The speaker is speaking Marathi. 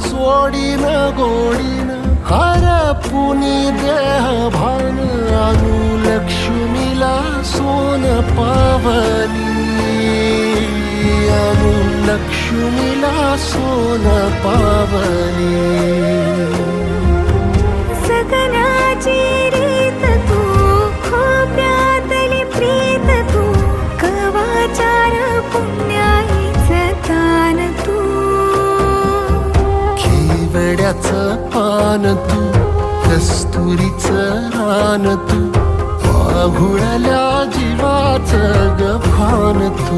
जोडीन गोडीन हरपुनी देह भान अनुलक्ष्मीला सोन पावली अनुलक्ष्मीला सोन पावली सगनाची रीत तू खोप्यातली प्रीत तू कवाचार पुण्याईचं तान तू केवड्याचं पान तू कस्तुरीचं रान तू वाघुळल्या जीवाचं गभान तू